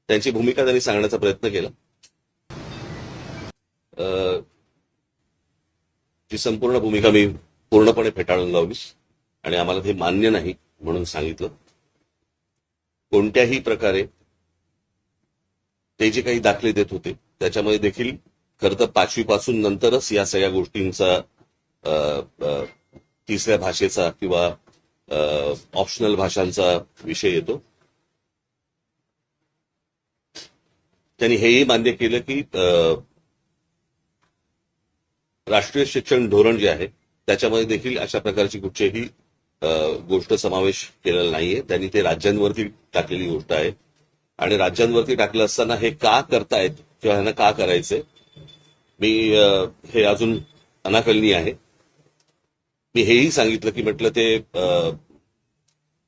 त्यांची भूमिका त्यांनी सांगण्याचा प्रयत्न केला. ती संपूर्ण भूमिका मी पूर्णपणे फेटाळून लावली आणि आम्हाला ते मान्य नाही म्हणून सांगितलं. कोणत्याही प्रकारे ते जे काही दाखले देत होते त्याच्यामध्ये देखील खरं तर 5वी पासून नंतरच या सगळ्या गोष्टींचा तिसऱ्या भाषेचा किंवा ऑप्शनल भाषांचा विषय येतो. त्यांनी हेही मान्य केलं की राष्ट्रीय शिक्षण धोरण जे आहे त्याच्यामध्ये देखील अशा प्रकारची कुठचीही गोष्ट समावेश केलेला नाहीये. त्यांनी ते राज्यांवरती टाकलेली गोष्ट आहे आणि राज्यांवरती टाकलं असताना हे का करतायत किंवा ह्यांना का करायचंय मी हे अजून अनाकलनीय आहे. मी हेही सांगितलं की म्हटलं ते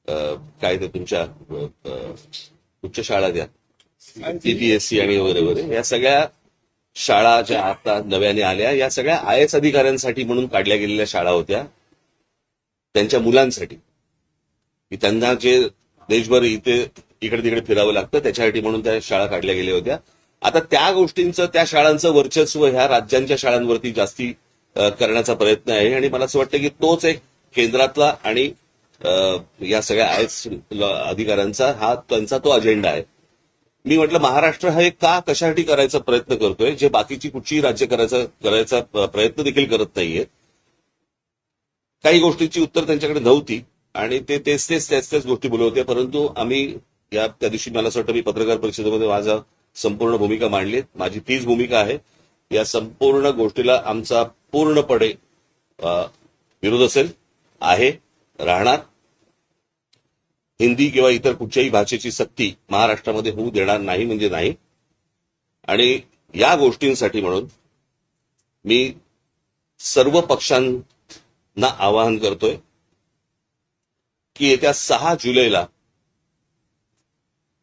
काय ते तुमच्या उच्च शाळा द्या सीबीएसई आणि वगैरे वगैरे या सगळ्या शाळा ज्या आता नव्याने आल्या या सगळ्या IAS अधिकाऱ्यांसाठी म्हणून काढल्या गेलेल्या शाळा होत्या, त्यांच्या मुलांसाठी की त्यांना जे देशभर इथे इकडे तिकडे फिरावं लागतं त्याच्यासाठी म्हणून त्या शाळा काढल्या गेल्या होत्या. आता त्या गोष्टींचं त्या शाळांचं वर्चस्व ह्या राज्यांच्या शाळांवरती जास्ती करण्याचा प्रयत्न आहे आणि मला असं वाटतं की तोच एक केंद्रातला आणि या सगळ्या IAS अधिकाऱ्यांचा हा त्यांचा तो अजेंडा आहे. मी म्हटलं महाराष्ट्र हा एक का कशासाठी करायचा प्रयत्न करतोय जे बाकीची कुठचीही राज्य करायचा प्रयत्न देखील करत नाहीये. काही गोष्टींची उत्तर त्यांच्याकडे नव्हती आणि ते त्याच गोष्टी बोलत होते. परंतु आम्ही त्या दिवशी मला असं वाटतं मी पत्रकार परिषदेमध्ये माझा संपूर्ण भूमिका मांडली. माझी तीच भूमिका आहे. या संपूर्ण गोष्टीला आमचा पूर्णपणे विरोध असेल, आहे, राहणार. हिंदी किंवा इतर कुठच्याही भाषेची सक्ती महाराष्ट्रामध्ये होऊ देणार नाही म्हणजे नाही. आणि या गोष्टींसाठी म्हणून मी सर्व पक्षांना आवाहन करतोय की येत्या 6 जुलैला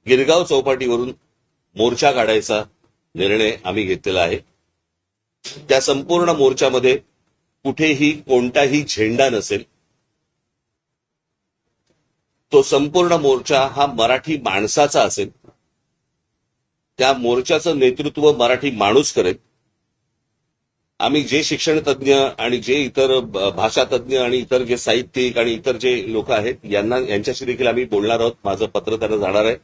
गिरगाव चौपाटीवरून मोर्चा काढायचा निर्णय आम्ही घेतलेला आहे. त्या संपूर्ण मोर्चामध्ये कुठेही कोणताही झेंडा नसेल. तो संपूर्ण मोर्चा हा मराठी माणसाचा असेल. त्या मोर्चाचं नेतृत्व मराठी माणूस करेल. आम्ही जे शिक्षण तज्ज्ञ आणि जे इतर भाषा तज्ज्ञ आणि इतर जे साहित्यिक आणि इतर जे लोक आहेत यांच्याशी देखील आम्ही बोलणार आहोत. माझं पत्र त्यांना जाणार आहे.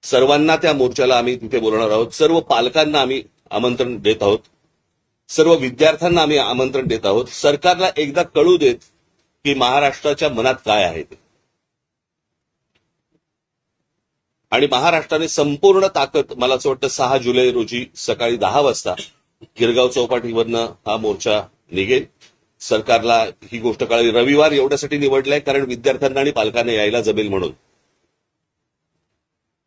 सर्वांना त्या मोर्चाला आम्ही तिथे बोलणार आहोत. सर्व पालकांना आम्ही आमंत्रण देत आहोत. सर्व विद्यार्थ्यांना आम्ही आमंत्रण देत आहोत. सरकारला एकदा कळू देत की महाराष्ट्राच्या मनात काय आहे ते. आणि महाराष्ट्राने संपूर्ण ताकद मला असं वाटतं 6 जुलै रोजी सकाळी 10 वाजता गिरगाव चौपाटीवरनं हा मोर्चा निघेल. सरकारला ही गोष्ट कळाली. रविवार एवढ्यासाठी निवडलाय कारण विद्यार्थ्यांना आणि पालकांना यायला जमेल म्हणून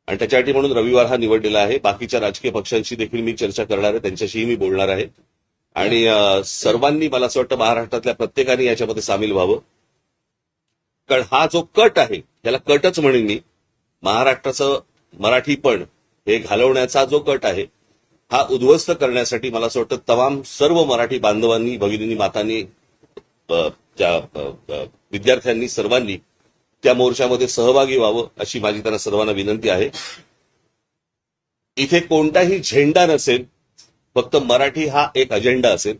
आणि त्याच्यासाठी म्हणून रविवार हा निवडलेला आहे. बाकीच्या राजकीय पक्षांशी देखील मी चर्चा करणार आहे. त्यांच्याशीही मी बोलणार आहे आणि सर्वांनी मला असं वाटतं महाराष्ट्रातल्या प्रत्येकाने याच्यामध्ये सामील व्हावं. कारण हा जो कट आहे त्याला कटच म्हणेन मी. महाराष्ट्राचं मराठीपण हे घालवण्याचा जो कट आहे हा उद्ध्वस्त करण्यासाठी मला असं वाटतं तमाम सर्व मराठी बांधवांनी, भगिनींनी, मातांनी, त्या विद्यार्थ्यांनी सर्वांनी त्या मोर्चामध्ये सहभागी व्हावं अशी माझी त्यांना सर्वांना विनंती आहे. इथे कोणताही झेंडा नसेल, फक्त मराठी हा एक अजेंडा असेल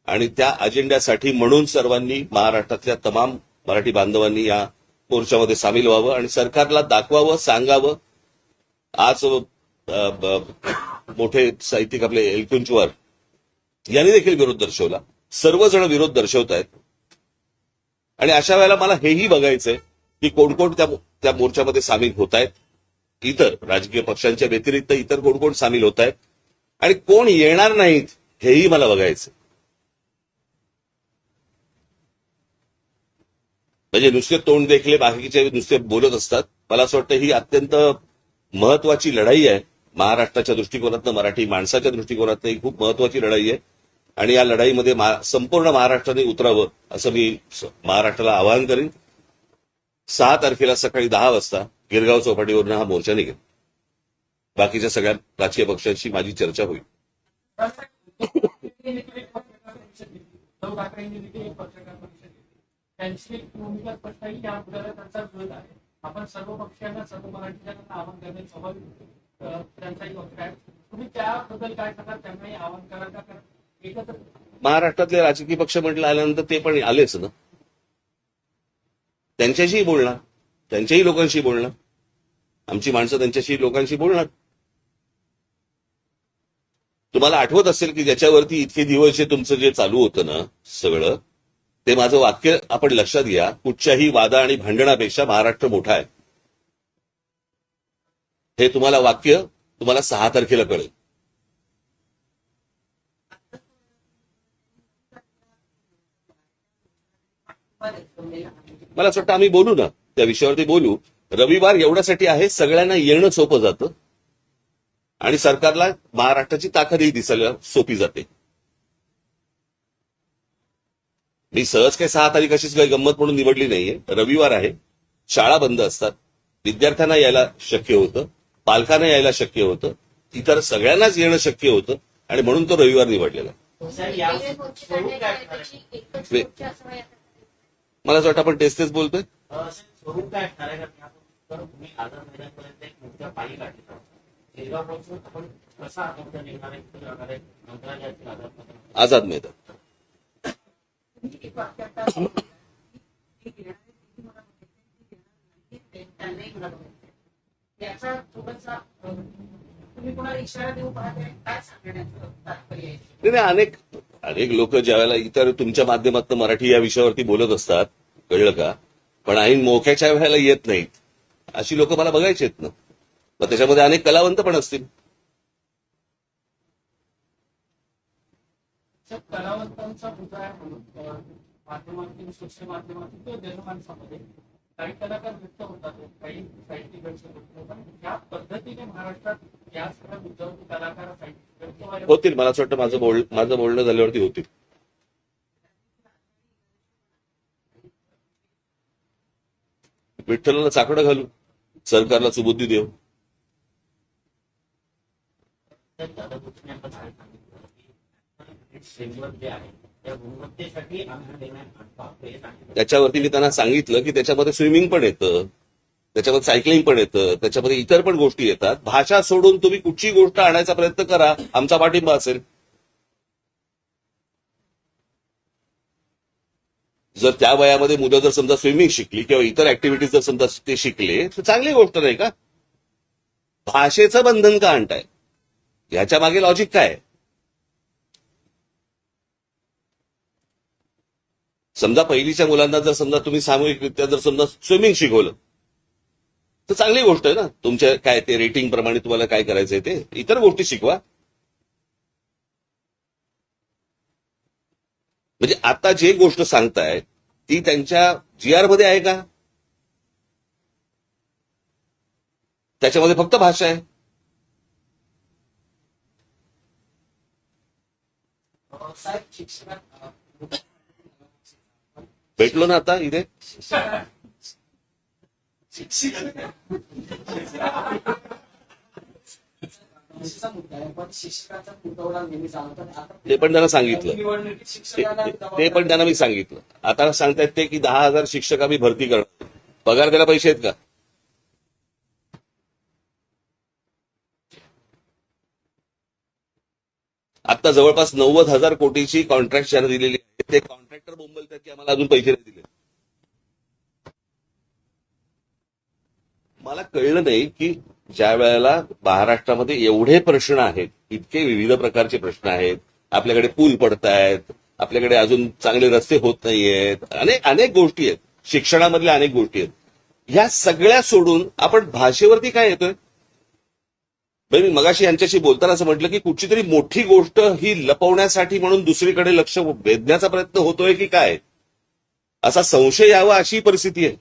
आणि त्या अजेंड्यासाठी म्हणून सर्वांनी महाराष्ट्रातल्या तमाम मराठी बांधवांनी या मोर्चामध्ये सामील व्हावं आणि सरकारला दाखवावं, सांगावं. आज मोठे साहित्यिक आपले एलकुंचवार यांनी देखील विरोध दर्शवला. सर्वजण विरोध दर्शवत आहेत आणि अशा वेळेला मला हेही बघायचंय की कोण कोण त्या मोर्चामध्ये सामील होत आहेत. इतर राजकीय पक्षांच्या व्यतिरिक्त इतर कोण कोण सामील होत आहेत आणि कोण येणार नाहीत हेही मला बघायचंय. म्हणजे नुसते तोंड देखले बाकीचे नुसते बोलत असतात. मला असं वाटतं ही अत्यंत महत्वाची लढाई आहे. महाराष्ट्राच्या दृष्टिकोनातनं, मराठी माणसाच्या दृष्टिकोनातनं ही खूप महत्वाची लढाई आहे आणि या लढाईमध्ये संपूर्ण महाराष्ट्राने उतरावं असं मी महाराष्ट्राला आवाहन करेन. 6 तारखेला सकाळी 10 वाजता गिरगाव चौपाटीवरून हा मोर्चा निघेल. बाकीच्या सगळ्या राजकीय पक्षांशी माझी चर्चा होईल. त्यांची भूमिका स्पष्ट आहे की या अपघातात त्यांचा विरोध आहे. आपण सर्व पक्षांना सर्व मराठीच्यांना आवाहन करणे स्वाभाविक त्यांचाही वक्तव्य आहे. तुम्ही त्याबद्दल काय सांगा, त्यांनाही आवाहन करा का? कारण एकत्र महाराष्ट्रातले राजकीय पक्ष म्हटलं आल्यानंतर ते पण आलेच ना, त्यांच्याशीही बोलणार, त्यांच्याही लोकांशी बोलणार, आमची माणसं त्यांच्याशी लोकांशी बोलणार. तुम्हाला आठवत असेल की ज्याच्यावरती इतके दिवस जे तुमचं जे चालू होतं ना सगळं, ते माझं वाक्य आपण लक्षात घ्या, कुठच्याही वादा आणि भांडणापेक्षा महाराष्ट्र मोठा आहे. हे तुम्हाला वाक्य तुम्हाला 6 तारखेला कळेल. मला असं वाटतं आम्ही बोलू ना, त्या विषयावरती बोलू. रविवार एवढ्यासाठी आहे, सगळ्यांना येणं सोपं जातं आणि सरकारला महाराष्ट्राची ताकदही दिसायला सोपी जाते. मी सहज काही 6 तारीख अशीच काही गंमत म्हणून निवडली नाहीये. रविवार आहे, शाळा बंद असतात, विद्यार्थ्यांना यायला शक्य होतं, पालकांना यायला शक्य होतं, इतर सगळ्यांनाच येणं शक्य होतं आणि म्हणून तो रविवार निवडलेला. मला असं वाटतं आपण तेच बोलतोय. स्वरूप काय असणार आहे का? तुम्ही आझाद मैदानपर्यंत एक मोठ्या पायी काढली, तेव्हापासून आपण कसा मोठा निघणार आहे मंत्रालयातील आझाद मैदान याचा थोडासा तुम्ही कोणाला इशारा देऊ पाहताय, काय सांगण्याचं तात्पर्य आहे? अनेक अनेक लोक ज्यावेळेला इतर तुमच्या माध्यमातून मराठी या विषयावरती बोलत असतात, कळलं का, पण ऐन मोक्याच्या वेळेला येत नाहीत, अशी लोक मला बघायची आहेत ना. मग त्याच्यामध्ये अनेक कलावंत पण असतील. कलावंतांचा मुद्दा आहे म्हणून माध्यमातून सोशल माध्यमातून तो जनमानसामध्ये काही कलाकार व्यक्त होतात, काही साहित्यिक व्यक्त होतात, पण ज्या पद्धतीने महाराष्ट्रात या सगळ्या मुद्द्यावरती कलाकार साहित्यिक व्यक्त व्हायला होतील. मला असं वाटतं माझं बोलणं झाल्यावरती होतील. विठ्ठलाला चाकडं घालू, सरकारला सुबुद्धी देऊ. जे आहे त्या गुणवत्तेसाठी आम्ही देण्यात त्याच्यावरती मी त्यांना सांगितलं की त्याच्यामध्ये स्विमिंग पण येतं, त्याच्यामध्ये सायकलिंग पण येतं, त्याच्यामध्ये इतर पण गोष्टी येतात. भाषा सोडून तुम्ही कुठची गोष्ट आणायचा प्रयत्न करा, आमचा पाठिंबा असेल. जर त्या वयामध्ये मुलं जर समजा स्विमिंग शिकली किंवा इतर ऍक्टिव्हिटीज जर समजा ते शिकले तर चांगली गोष्ट नाही का? भाषेचं बंधन का आणताय? ह्याच्या मागे लॉजिक काय आहे? समजा पहिलीच्या मुलांना जर समजा तुम्ही सामूहिकरित्या जर समजा स्विमिंग शिकवलं तर चांगली गोष्ट आहे ना. तुमच्या काय ते रेटिंग प्रमाणे तुम्हाला काय करायचंय ते इतर गोष्टी शिकवा. म्हणजे आता जे गोष्ट सांगताय ती त्यांच्या GR मध्ये आहे का? त्याच्यामध्ये फक्त भाषा आहे. साहेब शिक्षणात भेटलो ना आता इथे. मुद्दा आहे, पण शिक्षकाचा तुटवडा नेहमी चालवतो. ते पण त्यांना सांगितलं, निवडणुकीत शिक्षकाला ते पण त्यांना मी सांगितलं. आता सांगतायत ते की 10,000 शिक्षक आम्ही भरती करणार, पगार द्यायला पैसे आहेत का? आता जवळपास 90,000 कोटीची कॉन्ट्रॅक्ट ज्यांना दिलेली आहे ते कॉन्ट्रॅक्टर बोंबलतात की आम्हाला अजून पैसे नाही दिले. मला कळलं नाही की ज्या वेळेला महाराष्ट्रामध्ये एवढे प्रश्न आहेत, इतके विविध प्रकारचे प्रश्न आहेत, आपल्याकडे पूल पडतायत, आपल्याकडे अजून चांगले रस्ते होत नाहीयेत, अनेक अनेक गोष्टी आहेत, शिक्षणामधल्या अनेक गोष्टी आहेत, ह्या सगळ्या सोडून आपण भाषेवरती काय येतोय? मी मगाशी यांच्याशी बोलताना असं म्हटलं की कुठची तरी मोठी गोष्ट ही लपवण्यासाठी म्हणून दुसरीकडे लक्ष वेधण्याचा प्रयत्न होतोय की काय, असा संशय यावा अशी परिस्थिती आहे.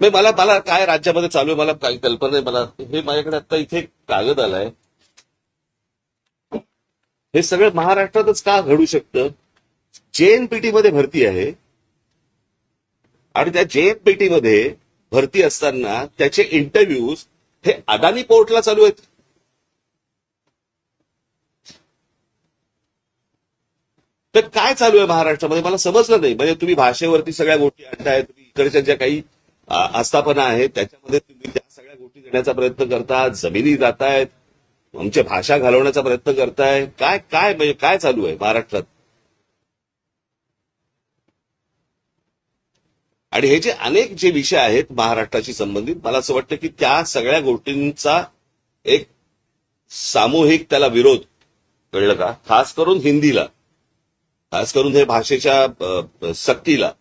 मला काय राज्यामध्ये चालू आहे मला काही कल्पना नाही. मला हे माझ्याकडे आता इथे कागद आलाय. हे सगळं महाराष्ट्रातच का घडू शकतं? JNPT मध्ये भरती आहे आणि त्या JNPT मध्ये भरती असताना त्याचे इंटरव्ह्यूज हे अदानी पोर्टला चालू आहेत. तर काय चालू आहे महाराष्ट्रामध्ये मला समजलं नाही. म्हणजे तुम्ही भाषेवरती सगळ्या गोष्टी आणताय, तुम्ही इकडच्या ज्या काही आस्थापना आहेत त्याच्यामध्ये तुम्ही त्या सगळ्या गोष्टी देण्याचा प्रयत्न करतात, जमिनी जातायत, आमच्या भाषा घालवण्याचा प्रयत्न करताय. काय काय म्हणजे काय चालू आहे महाराष्ट्रात? आणि हे जे अनेक जे विषय आहेत महाराष्ट्राशी संबंधित, मला असं वाटतं की त्या सगळ्या गोष्टींचा एक सामूहिक त्याला विरोध, कळलं का, खास करून हिंदीला, खास करून हे भाषेच्या सक्तीला,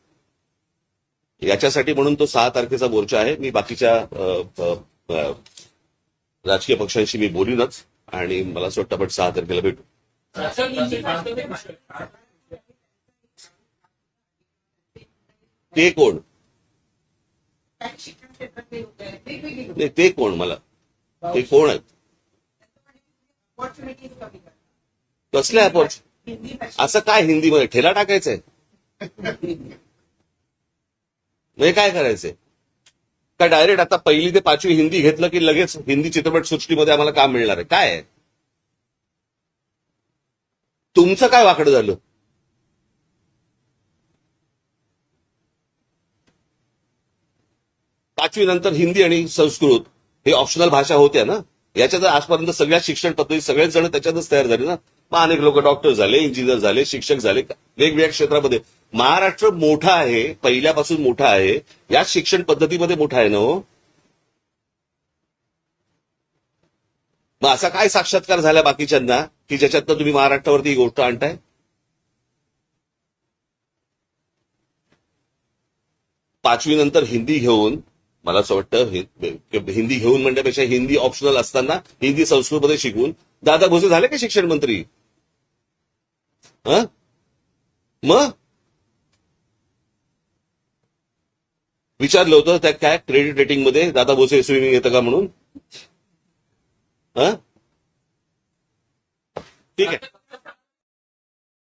याच्यासाठी म्हणून तो 6 तारखेचा मोर्चा आहे. मी बाकीच्या राजकीय पक्षांशी मी बोलीनच आणि मला असं वाटतं आपण 6 तारखेला भेटू. ते कोण? शिक्षण क्षेत्रातले लोक आहेत वेगवेगळी लोक नाही, ते कोण? मला ते कोण आहेत? ऑपॉर्च्युनिटीज कमी करतात. कसल्या अपॉर्च्युनिटी? हिंदी भाषा असं काय हिंदीमध्ये ठेला टाकायचंय? म्हणजे काय करायचंय? का डायरेक्ट आता 1ली ते 5वी हिंदी घेतलं की लगेच हिंदी चित्रपट सृष्टीमध्ये आम्हाला काम मिळणार आहे? काय आहे तुमचं? काय वाकडं झालं? पाचवी नंतर हिंदी आणि संस्कृत हे ऑप्शनल भाषा होत्या ना. याच्यात आजपर्यंत सगळ्या शिक्षण पद्धती सगळेच जण त्याच्यातच तयार झाले ना. मग अनेक लोक डॉक्टर झाले, इंजिनियर झाले, शिक्षक झाले, वेगवेगळ्या क्षेत्रामध्ये. महाराष्ट्र मोठा आहे, पहिल्यापासून मोठा आहे, या शिक्षण पद्धतीमध्ये मोठा आहे ना हो. मग असा काय साक्षात्कार झाला बाकीच्यांना की ज्याच्यातनं तुम्ही महाराष्ट्रावरती ही गोष्ट आणताय? पाचवी नंतर हिंदी घेऊन, मला असं वाटतं हिंदी घेऊन म्हणण्यापेक्षा हिंदी ऑप्शनल असताना हिंदी संस्कृतमध्ये शिकून दादा भुसे झाले का शिक्षण मंत्री? मग विचारलं होतं त्या काय क्रेडिट रेटिंगमध्ये दादा भुसे स्विमिंग येतं का म्हणून? ठीक आहे.